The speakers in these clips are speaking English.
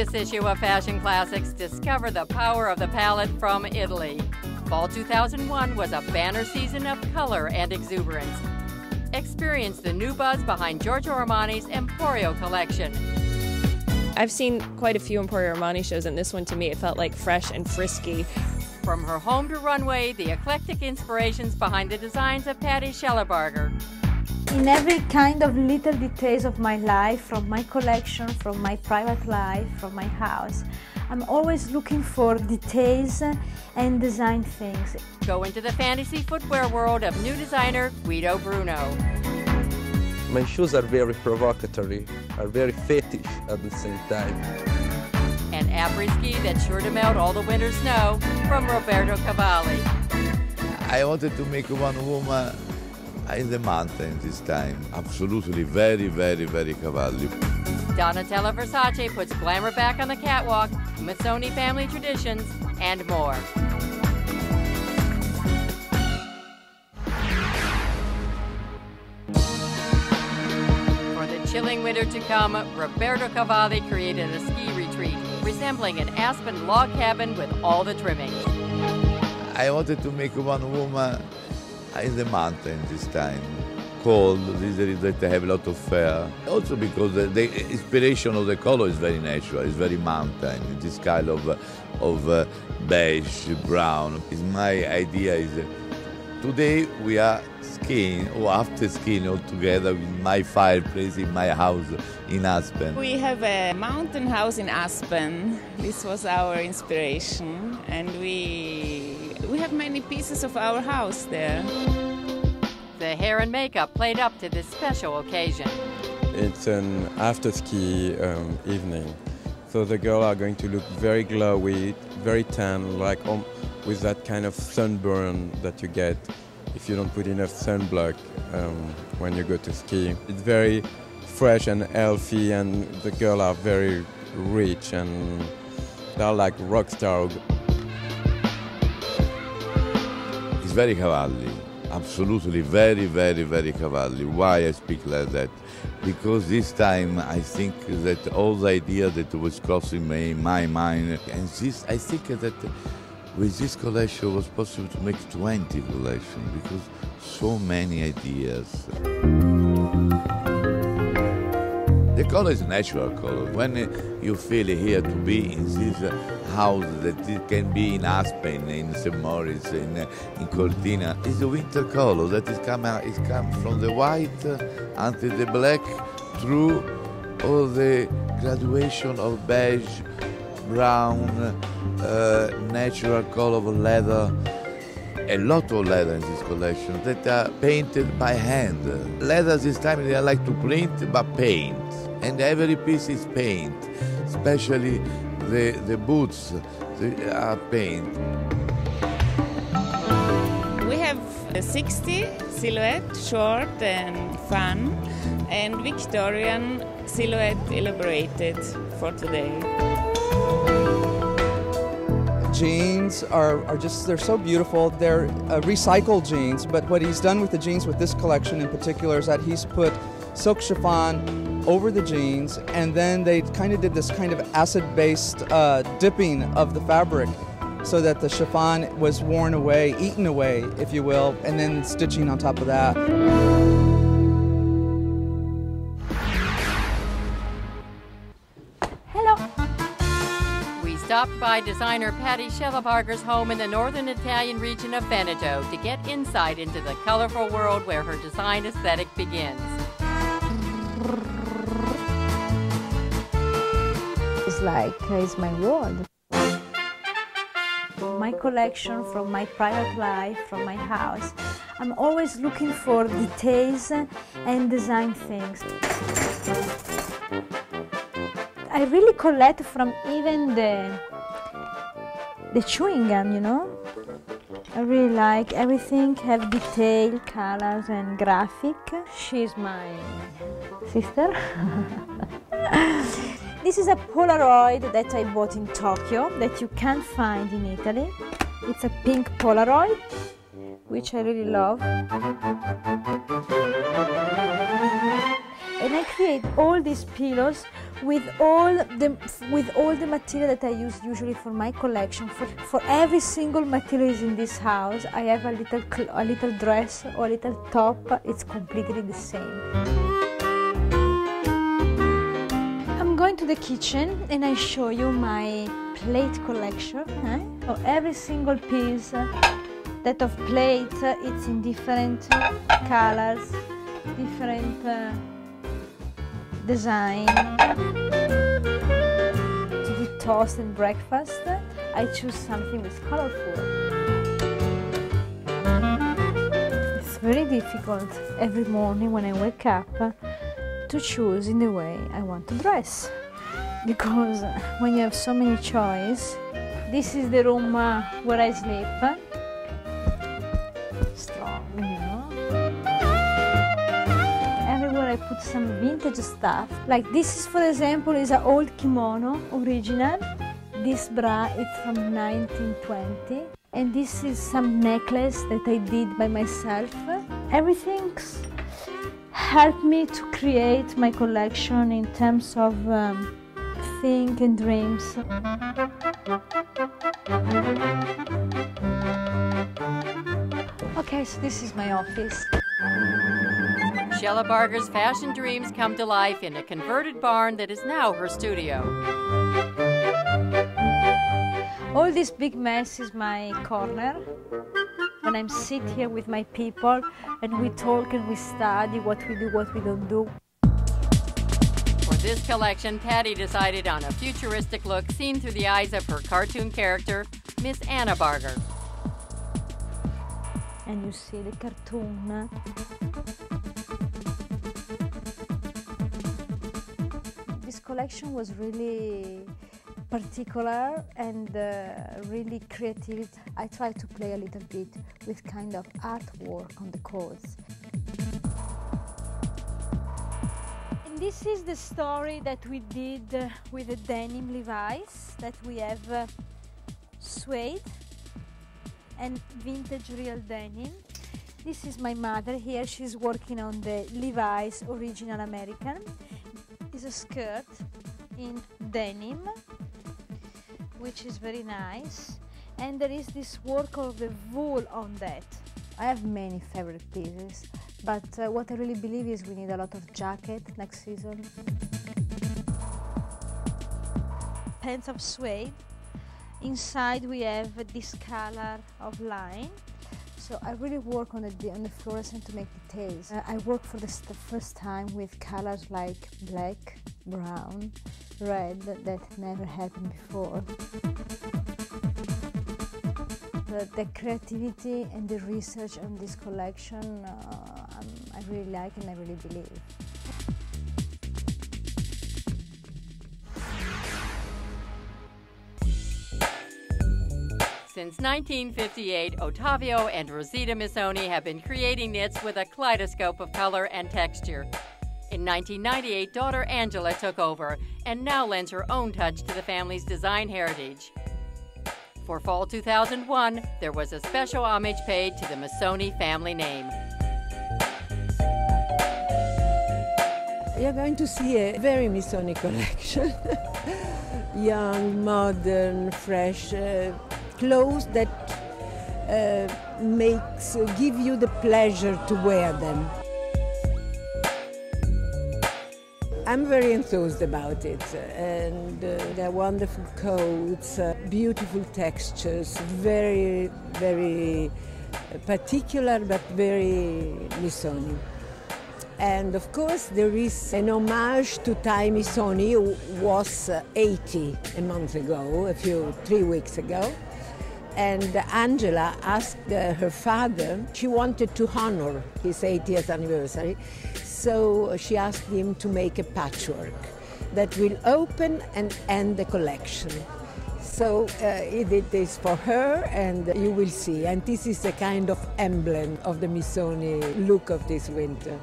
this issue of Fashion Classics, discover the power of the palette from Italy. Fall 2001 was a banner season of color and exuberance. Experience the new buzz behind Giorgio Armani's Emporio collection. I've seen quite a few Emporio Armani shows, and this one to me, it felt like fresh and frisky. From her home to runway, the eclectic inspirations behind the designs of Patty Schellebarger. In every kind of little details of my life, from my collection, from my private life, from my house, I'm always looking for details and design things. Go into the fantasy footwear world of new designer Guido Bruno. My shoes are very provocatory, are very fetish at the same time. An après-ski that's sure to melt all the winter snow from Roberto Cavalli. I wanted to make one woman in the mountain this time. Absolutely very, very, very Cavalli. Donatella Versace puts glamour back on the catwalk, Missoni family traditions, and more. For the chilling winter to come, Roberto Cavalli created a ski retreat resembling an aspen log cabin with all the trimmings. I wanted to make one woman in the mountain this time. Cold, that they have a lot of fur. Also because the inspiration of the color is very natural, it's very mountain. This kind of beige, brown. My idea is today we are skiing, or after skiing all together with my fireplace in my house in Aspen. We have a mountain house in Aspen. This was our inspiration, and we have many pieces of our house there. The hair and makeup played up to this special occasion. It's an after-ski evening, so the girls are going to look very glowy, very tan, like with that kind of sunburn that you get if you don't put enough sunblock when you go to ski. It's very fresh and healthy, and the girls are very rich and they're like rock stars. It's very Cavalli. Absolutely very, very, very Cavalli. Why I speak like that? Because this time I think that all the idea that was crossing my mind, and this, I think that with this collection it was possible to make 20 collections, because so many ideas. The color is natural color. When you feel here to be in this house that it can be in Aspen, in St. Moritz, in Cortina, it's a winter color that is come from the white until the black, through all the graduation of beige, brown, natural color of leather. A lot of leather in this collection that are painted by hand. Leather this time they like to print but paint. And every piece is paint, especially the boots, they are paint. We have a 60 silhouette, short and fun, and Victorian silhouette elaborated for today. Jeans are just, they're so beautiful. They're recycled jeans, but what he's done with the jeans with this collection in particular is that he's put silk chiffon over the jeans, and then they kind of did this kind of acid-based dipping of the fabric so that the chiffon was worn away, eaten away, if you will, and then stitching on top of that. Stopped by designer Patty Schellebarger's home in the northern Italian region of Veneto to get insight into the colorful world where her design aesthetic begins. It's my world. My collection, from my private life, from my house, I'm always looking for details and design things. I really collect from even the chewing gum, you know? I really like everything, have detail, colors and graphic. She's my sister. This is a Polaroid that I bought in Tokyo that you can't find in Italy. It's a pink Polaroid, which I really love. And I create all these pillows with all the material that I use usually for my collection. For every single material is in this house, I have a little dress or a little top. It's completely the same. I'm going to the kitchen and I show you my plate collection. So every single piece that of plate, it's in different colors, different design. To do toast and breakfast, I choose something that's colorful. It's very difficult every morning when I wake up to choose in the way I want to dress, because when you have so many choices, this is the room where I sleep. Strong, you know. Everywhere I put some vintage stuff. Like this is, for example, is an old kimono, original. This bra is from 1920. And this is some necklace that I did by myself. Everything's helped me to create my collection in terms of think and dreams. Okay, so this is my office. Shella Barger's fashion dreams come to life in a converted barn that is now her studio. All this big mess is my corner. When I'm sit here with my people and we talk and we study what we do, what we don't do. For this collection, Patty decided on a futuristic look seen through the eyes of her cartoon character, Miss Anna Barger. And you see the cartoon. This collection was really particular and really creative. I tried to play a little bit with kind of artwork on the coats. And this is the story that we did with the denim Levi's, that we have suede and vintage real denim. This is my mother here. She's working on the Levi's original American. It's a skirt in denim, which is very nice, and there is this work of the wool on that. I have many favorite pieces, but what I really believe is we need a lot of jacket next season. Pants of suede. Inside we have this color of line. So I really work on the fluorescent to make details. I work for the first time with colors like black, brown, red, that never happened before. The creativity and the research on this collection, I really like and I really believe. Since 1958, Ottavio and Rosita Missoni have been creating knits with a kaleidoscope of color and texture. In 1998, daughter Angela took over and now lends her own touch to the family's design heritage. For fall 2001, there was a special homage paid to the Missoni family name. You're going to see a very Missoni collection. Young, modern, fresh clothes that give you the pleasure to wear them. I'm very enthused about it, and they're wonderful coats, beautiful textures, very, very particular but very Missoni. And of course there is an homage to Tai Missoni, who was 80 a month ago, 3 weeks ago. And Angela asked her father, she wanted to honor his 80th anniversary, so she asked him to make a patchwork that will open and end the collection. So he did this for her, and you will see. And this is a kind of emblem of the Missoni look of this winter.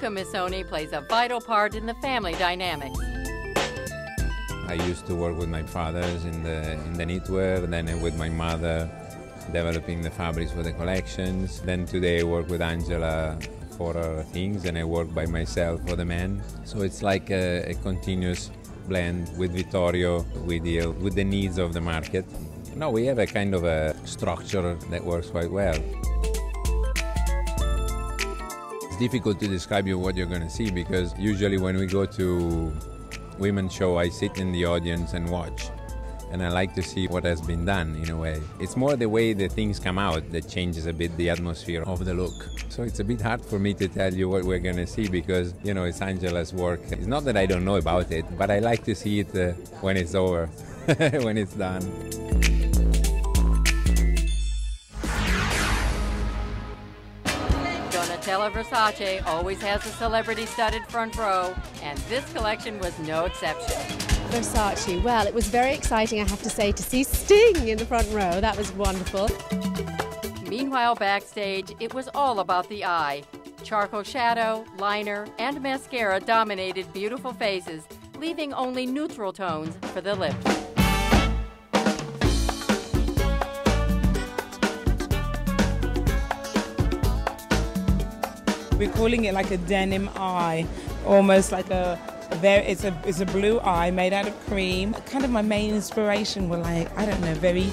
Missoni plays a vital part in the family dynamics. I used to work with my fathers in the knitwear, then with my mother developing the fabrics for the collections. Then today I work with Angela for things, and I work by myself for the men. So it's like a continuous blend. With Vittorio, we deal with the needs of the market. No, we have a kind of a structure that works quite well. It's difficult to describe you what you're going to see, because usually when we go to women's show, I sit in the audience and watch. And I like to see what has been done in a way. It's more the way the things come out that changes a bit the atmosphere of the look. So it's a bit hard for me to tell you what we're going to see, because, you know, it's Angela's work. It's not that I don't know about it, but I like to see it when it's over, when it's done. Donatella Versace always has a celebrity-studded front row, and this collection was no exception. Versace, well, it was very exciting, I have to say, to see Sting in the front row. That was wonderful. Meanwhile, backstage, it was all about the eye. Charcoal shadow, liner, and mascara dominated beautiful faces, leaving only neutral tones for the lips. We're calling it like a denim eye, almost like it's a blue eye made out of cream. Kind of my main inspiration were like, I don't know, very,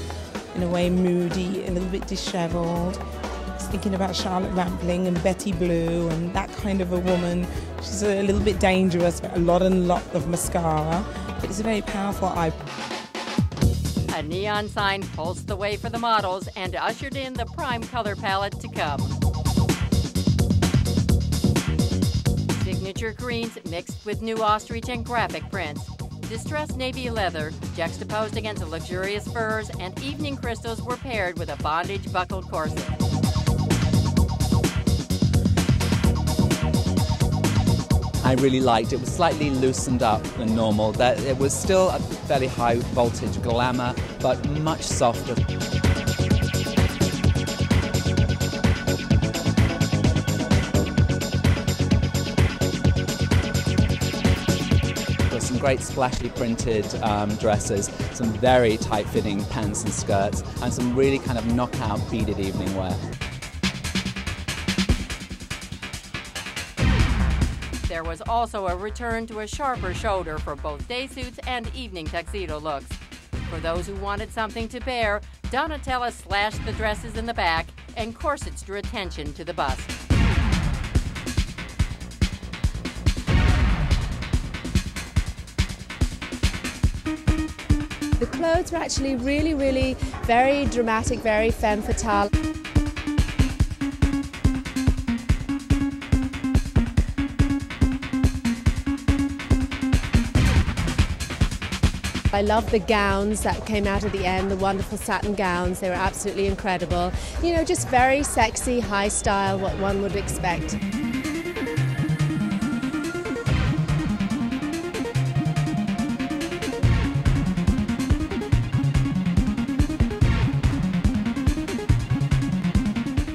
in a way, moody, a little bit disheveled. I was thinking about Charlotte Rampling and Betty Blue and that kind of a woman. She's a little bit dangerous, but a lot of mascara. But it's a very powerful eye. A neon sign pulsed the way for the models and ushered in the prime color palette to come. Signature greens mixed with new ostrich and graphic prints. Distressed navy leather juxtaposed against luxurious furs, and evening crystals were paired with a bondage buckled corset. I really liked it. It was slightly loosened up than normal. It was still a fairly high voltage glamour, but much softer. Great splashy printed dresses, some very tight-fitting pants and skirts, and some really kind of knockout beaded evening wear. There was also a return to a sharper shoulder for both day suits and evening tuxedo looks. For those who wanted something to bear, Donatella slashed the dresses in the back, and corsets drew attention to the bust. The clothes were actually really very dramatic, very femme fatale. I love the gowns that came out at the end, the wonderful satin gowns. They were absolutely incredible. You know, just very sexy, high style, what one would expect.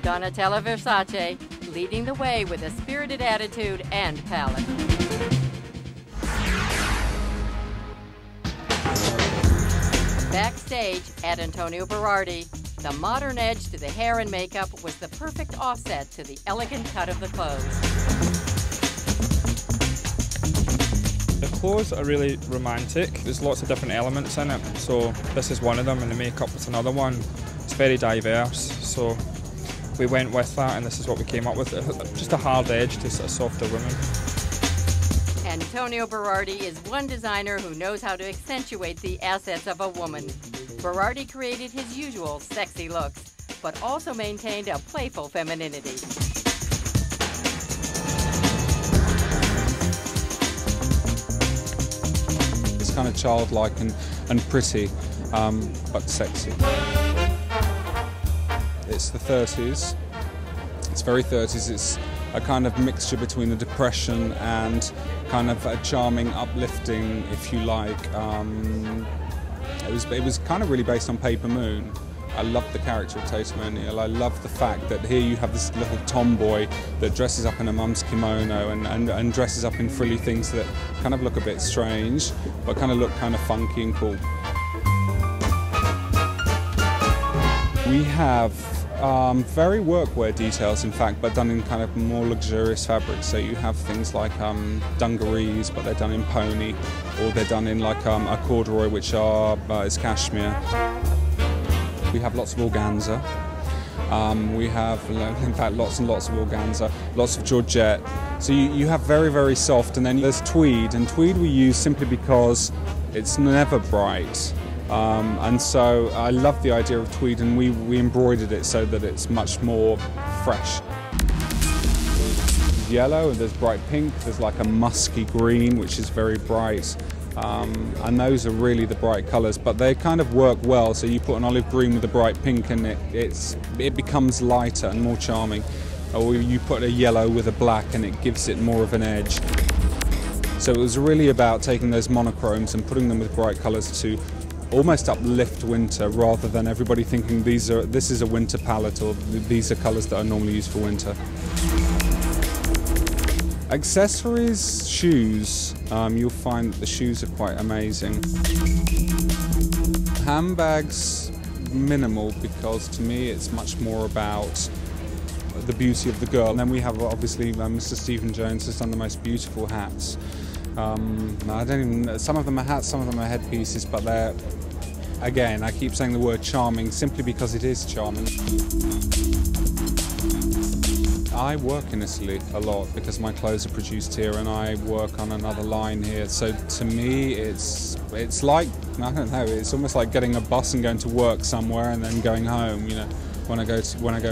Donatella Versace, leading the way with a spirited attitude and palette. Backstage at Antonio Berardi, the modern edge to the hair and makeup was the perfect offset to the elegant cut of the clothes. The clothes are really romantic. There's lots of different elements in it, so this is one of them, and the makeup is another one. It's very diverse, so we went with that, and this is what we came up with. Just a hard edge to a softer woman. Antonio Berardi is one designer who knows how to accentuate the assets of a woman. Berardi created his usual sexy looks, but also maintained a playful femininity. It's kind of childlike and pretty, but sexy. It's the 30s. It's very 30s. It's a kind of mixture between the Depression and kind of a charming, uplifting, if you like. It was kind of really based on Paper Moon. I love the character of Tatum O'Neill. I love the fact that here you have this little tomboy that dresses up in a mum's kimono and dresses up in frilly things that kind of look a bit strange, but kind of look kind of funky and cool. We have very workwear details, in fact, but done in kind of more luxurious fabrics. So you have things like dungarees, but they're done in pony, or they're done in like a corduroy, which is cashmere. We have lots of organza. We have, in fact, lots and lots of organza, lots of georgette. So you have very, very soft, and then there's tweed, and tweed we use simply because it's never bright. And so I love the idea of tweed, and we embroidered it so that it's much more fresh. Yellow, and there's bright pink, there's like a musky green which is very bright, and those are really the bright colours, but they kind of work well. So you put an olive green with a bright pink and it becomes lighter and more charming, or you put a yellow with a black and it gives it more of an edge. So it was really about taking those monochromes and putting them with bright colours to almost uplift winter, rather than everybody thinking this is a winter palette, or these are colours that are normally used for winter. Accessories, shoes, you'll find that the shoes are quite amazing. Handbags, minimal, because to me it's much more about the beauty of the girl. And then we have obviously Mr. Stephen Jones has done the most beautiful hats. Some of them are hats, some of them are headpieces, but they're, again, I keep saying the word charming simply because it is charming. I work in Italy a lot because my clothes are produced here, and I work on another line here. So to me, it's like, I don't know, it's almost like getting a bus and going to work somewhere and then going home, you know, when I go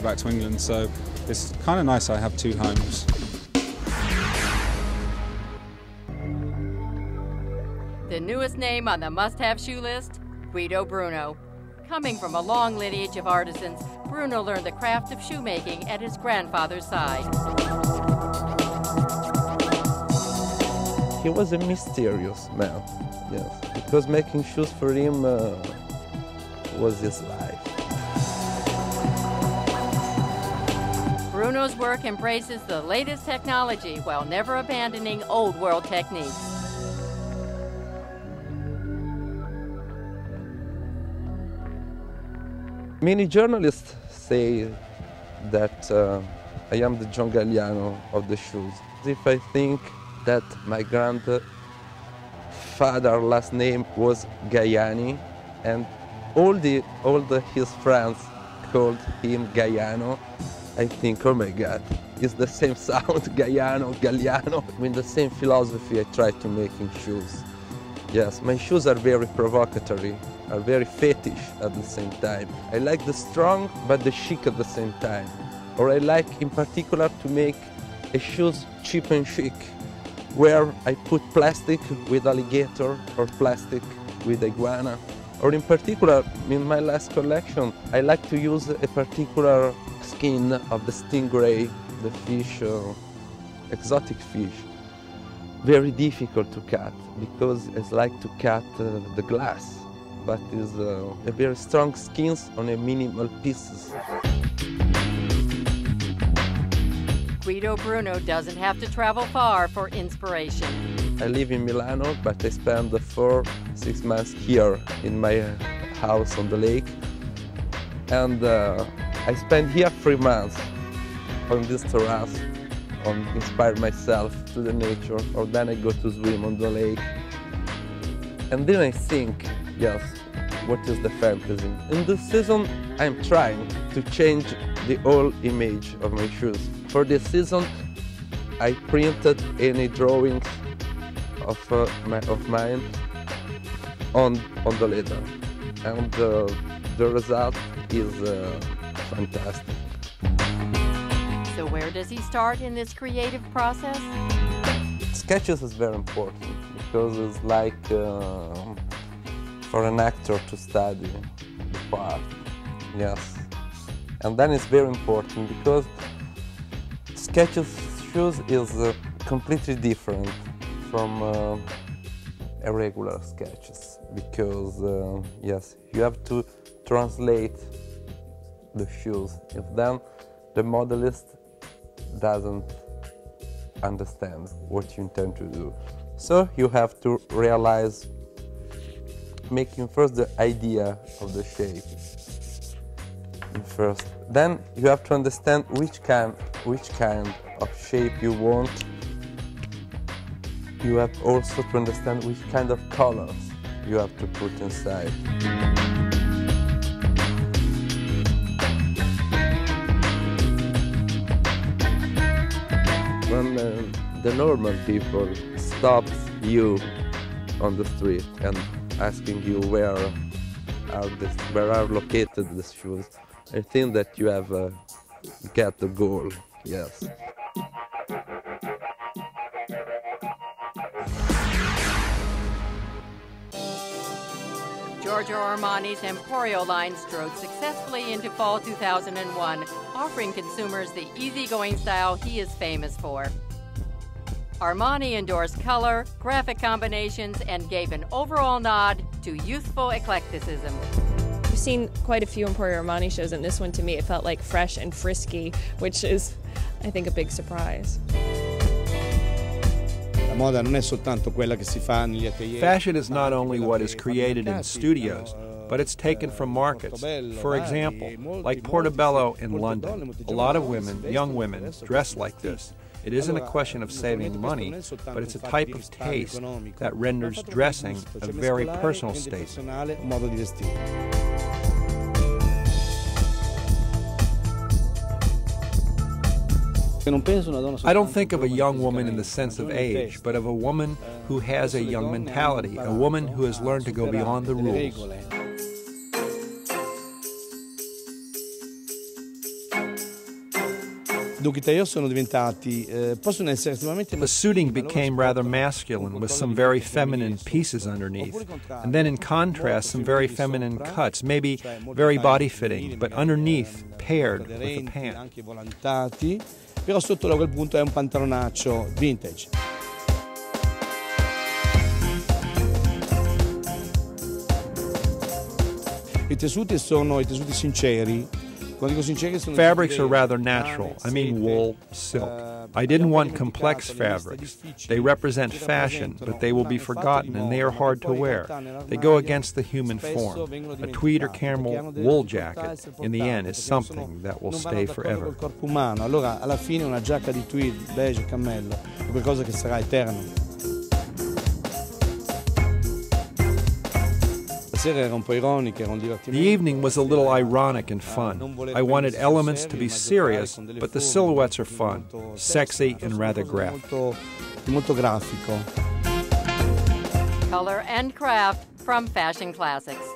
back to England. So it's kind of nice I have two homes. The newest name on the must-have shoe list, Guido Bruno. Coming from a long lineage of artisans, Bruno learned the craft of shoemaking at his grandfather's side. He was a mysterious man, yes, because making shoes for him was his life. Bruno's work embraces the latest technology while never abandoning old world techniques. Many journalists say that I am the John Galliano of the shoes. If I think that my grandfather's last name was Gaiani, and all his friends called him Gaiano, I think, oh my God, it's the same sound, Gaiano, Galliano. With the same philosophy I try to make in shoes. Yes, my shoes are very provocatory, are very fetish at the same time. I like the strong but the chic at the same time. Or I like in particular to make a shoes cheap and chic, where I put plastic with alligator or plastic with iguana. Or in particular, in my last collection, I like to use a particular skin of the stingray, the fish, exotic fish. Very difficult to cut, because it's like to cut the glass, but it's a very strong skins on a minimal pieces. Guido Bruno doesn't have to travel far for inspiration. I live in Milano, but I spend 4-6 months here in my house on the lake. And I spend here 3 months on this terrace, inspire myself to the nature, or then I go to swim on the lake. And then I think, yes, what is the fantasy? In this season, I'm trying to change the whole image of my shoes. For this season, I printed any drawings of mine on the leather, and the result is fantastic. So where does he start in this creative process? Sketches is very important, because it's like for an actor to study the part, yes. And then it's very important, because shoes is completely different from irregular sketches, because yes, you have to translate the shoes. If then the modelist doesn't understand what you intend to do. So you have to realize, making first the idea of the shape first. Then you have to understand which kind of shape you want. You have also to understand which kind of colors you have to put inside. When the normal people stops you on the street and asking you where are located the shoes, I think that you have get the goal. Yes. Giorgio Armani's Emporio line strode successfully into fall 2001, offering consumers the easygoing style he is famous for. Armani endorsed color, graphic combinations, and gave an overall nod to youthful eclecticism. I've seen quite a few Emporio Armani shows, and this one to me it felt like fresh and frisky, which is, I think, a big surprise. Fashion is not only what is created in studios, but it's taken from markets. For example, like Portobello in London, a lot of women, young women, dress like this. It isn't a question of saving money, but it's a type of taste that renders dressing a very personal statement. I don't think of a young woman in the sense of age, but of a woman who has a young mentality, a woman who has learned to go beyond the rules. The suiting became rather masculine with some very feminine pieces underneath, and then in contrast some very feminine cuts, maybe very body-fitting, but underneath paired with a pant. Però sotto da quel punto è un pantalonaccio vintage. I tessuti sono i tessuti sinceri. Fabrics are rather natural. I mean wool, silk. I didn't want complex fabrics. They represent fashion, but they will be forgotten and they are hard to wear. They go against the human form. A tweed or camel wool jacket, in the end, is something that will stay forever. Allora, alla fine una giacca di tweed, beige, cammello, è qualcosa che sarà eterno. The evening was a little ironic and fun. I wanted elements to be serious, but the silhouettes are fun, sexy and rather graphic. Color and craft from Fashion Classics.